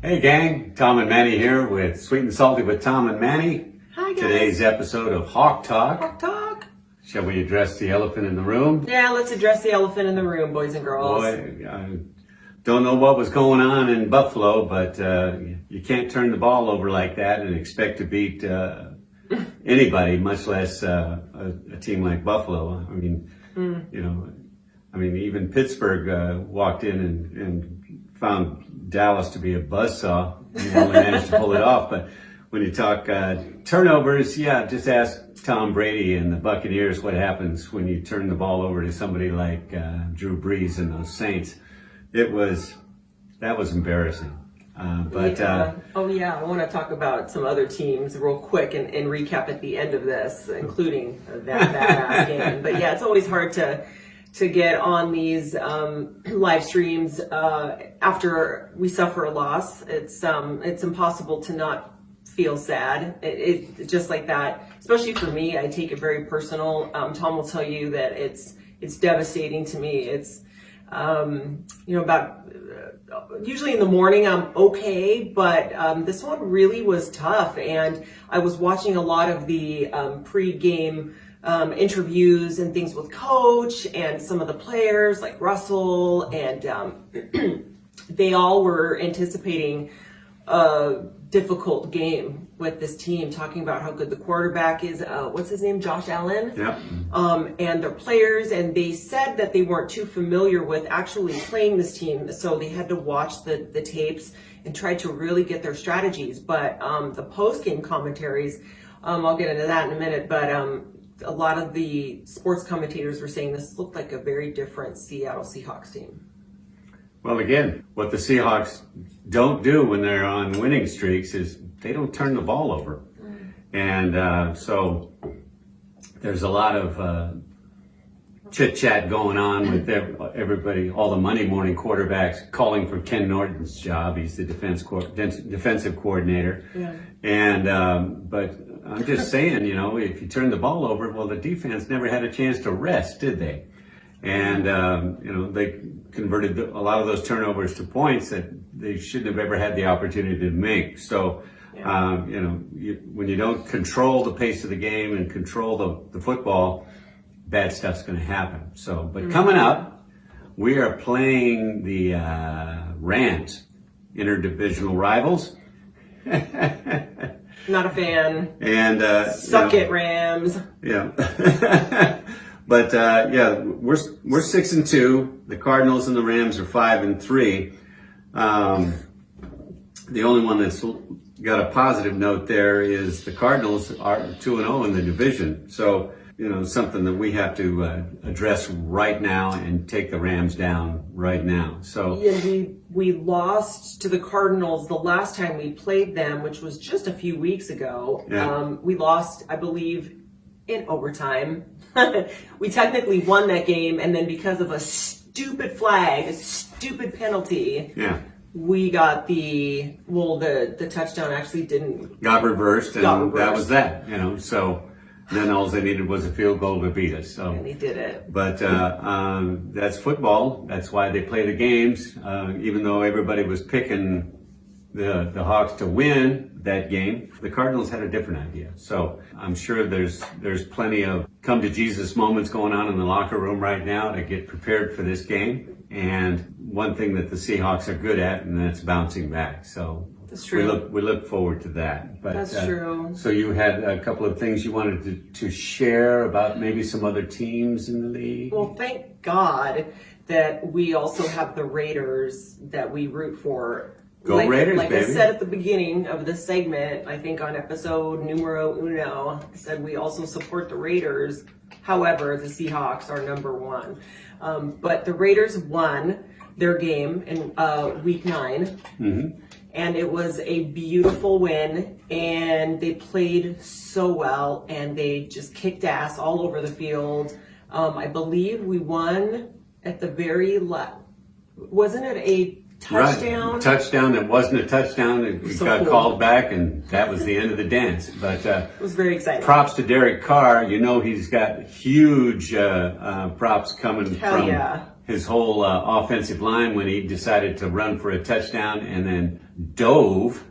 Hey gang, Tom and Manny here with Sweet and Salty with Tom and Manny. Hi guys. Today's episode of Hawk Talk. Hawk Talk. Shall we address the elephant in the room? Yeah, let's address the elephant in the room, boys and girls. Boy, I don't know what was going on in Buffalo, but you can't turn the ball over like that and expect to beat anybody, much less a team like Buffalo. I mean, even Pittsburgh walked in and found Dallas to be a buzzsaw. He only managed to pull it off. But when you talk turnovers, just ask Tom Brady and the Buccaneers what happens when you turn the ball over to somebody like Drew Brees and those Saints. That was embarrassing. I want to talk about some other teams real quick and recap at the end of this, including that badass game. But yeah, it's always hard to get on these live streams after we suffer a loss. It's impossible to not feel sad. It just like that, especially for me. I take it very personal. Tom will tell you that it's devastating to me. It's about usually in the morning I'm okay, but this one really was tough. And I was watching a lot of the pre-game interviews and things with coach and some of the players like Russell, and they all were anticipating a difficult game with this team, talking about how good the quarterback is. What's his name? Josh Allen. Yeah. And their players, and they said that they weren't too familiar with actually playing this team, so they had to watch the tapes and try to really get their strategies. But the post-game commentaries, I'll get into that in a minute, but a lot of the sports commentators were saying this looked like a very different Seattle Seahawks team. Well, again, what the Seahawks don't do when they're on winning streaks is they don't turn the ball over. And so there's a lot of chit-chat going on with everybody, all the Monday morning quarterbacks calling for Ken Norton's job. He's the defensive coordinator. Yeah. And but I'm just saying, if you turn the ball over, well, the defense never had a chance to rest, did they? And, they converted a lot of those turnovers to points that they shouldn't have ever had the opportunity to make. So, when you don't control the pace of the game and control the football, bad stuff's going to happen. So, but coming up, we are playing the Rams, interdivisional rivals. Not a fan. And suck it, Rams. Yeah. But we're 6-2. The Cardinals and the Rams are 5-3. The only one that's got a positive note there is the Cardinals are 2-0 in the division. So something that we have to address right now and take the Rams down right now. So yeah, we lost to the Cardinals the last time we played them, which was just a few weeks ago. Yeah. We lost, I believe, in overtime. We technically won that game, and then because of a stupid flag, a stupid penalty, we got the touchdown actually got reversed, that was that. So then all they needed was a field goal to beat us. So and they did it. But that's football. That's why they play the games. Even though everybody was picking the Hawks to win that game, the Cardinals had a different idea. So I'm sure there's plenty of come to Jesus moments going on in the locker room right now to get prepared for this game. And one thing that the Seahawks are good at, and that's bouncing back. So that's true. We look forward to that. But that's true. So you had a couple of things you wanted to share about maybe some other teams in the league. Well, thank God that we also have the Raiders that we root for. Go Raiders, like baby. I said at the beginning of this segment, I think on episode numero uno, I said we also support the Raiders. However, the Seahawks are number one. But the Raiders won their game in week 9. Mm-hmm. And it was a beautiful win, and they played so well, and they just kicked ass all over the field. I believe we won at the very wasn't it a touchdown? Right. Touchdown that wasn't a touchdown. It got called back, and that was the end of the dance. But it was very exciting. Props to Derek Carr. He's got huge props coming his whole offensive line when he decided to run for a touchdown and then dove,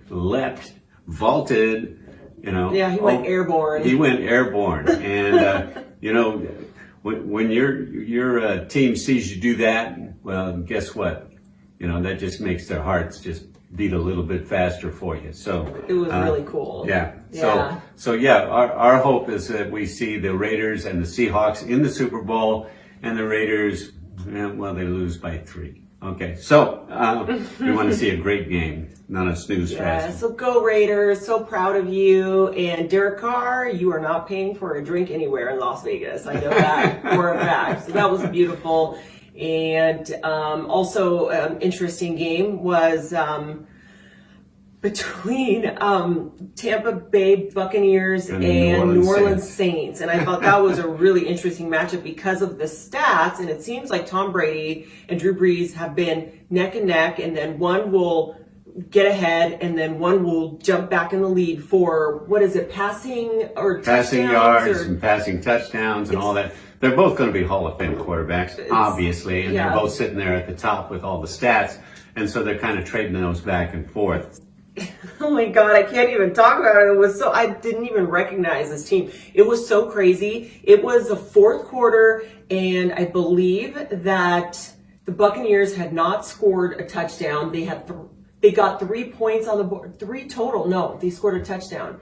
leapt, vaulted. Yeah, he went airborne. He went airborne, and when your team sees you do that, well, guess what? That just makes their hearts just beat a little bit faster for you. So it was really cool. Yeah. Yeah. So our hope is that we see the Raiders and the Seahawks in the Super Bowl, and the Raiders, well, they lose by 3. Okay, so we want to see a great game, not a snooze fest. So go Raiders, so proud of you. And Derek Carr, you are not paying for a drink anywhere in Las Vegas. I know that for a fact. So that was beautiful. And also interesting game was between Tampa Bay Buccaneers and New Orleans Saints. And I thought that was a really interesting matchup because of the stats. And it seems like Tom Brady and Drew Brees have been neck and neck, and then one will get ahead and then one will jump back in the lead for, passing yards and passing touchdowns and all that. They're both going to be Hall of Fame quarterbacks, obviously, and they're both sitting there at the top with all the stats. And so they're kind of trading those back and forth. Oh my God, I can't even talk about it. I didn't even recognize this team. It was so crazy. It was the fourth quarter, and I believe that the Buccaneers had not scored a touchdown. They got 3 points on the board, 3 total. No, they scored a touchdown.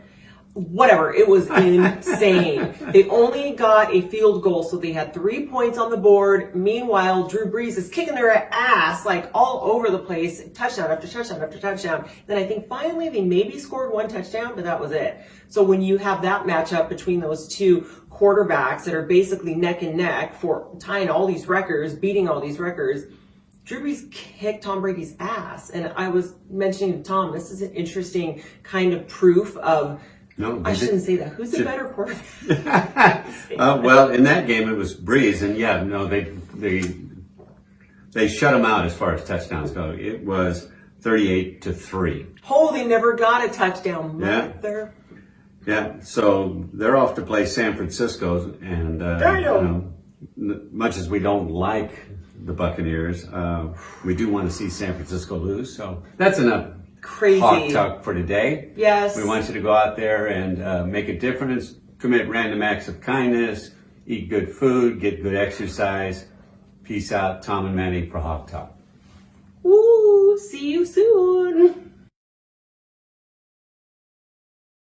Whatever, it was insane. They only got a field goal, so they had 3 points on the board. Meanwhile, Drew Brees is kicking their ass like all over the place, touchdown after touchdown after touchdown. Then I think finally they maybe scored 1 touchdown, but that was it. So when you have that matchup between those two quarterbacks that are basically neck and neck for tying all these records, beating all these records, Drew Brees kicked Tom Brady's ass. And I was mentioning to Tom, this is an interesting kind of proof of, no, I shouldn't say that. Who's the better quarterback? Well, in that game it was Breeze, and they shut him out as far as touchdowns go. It was 38-3. Oh, they never got a touchdown. Yeah. So they're off to play San Francisco, and much as we don't like the Buccaneers, we do want to see San Francisco lose. So that's enough. Crazy Hawk Talk for today. Yes. We want you to go out there and make a difference, commit random acts of kindness, eat good food, get good exercise. Peace out. Tom and Manny for Hawk Talk. Ooh, see you soon.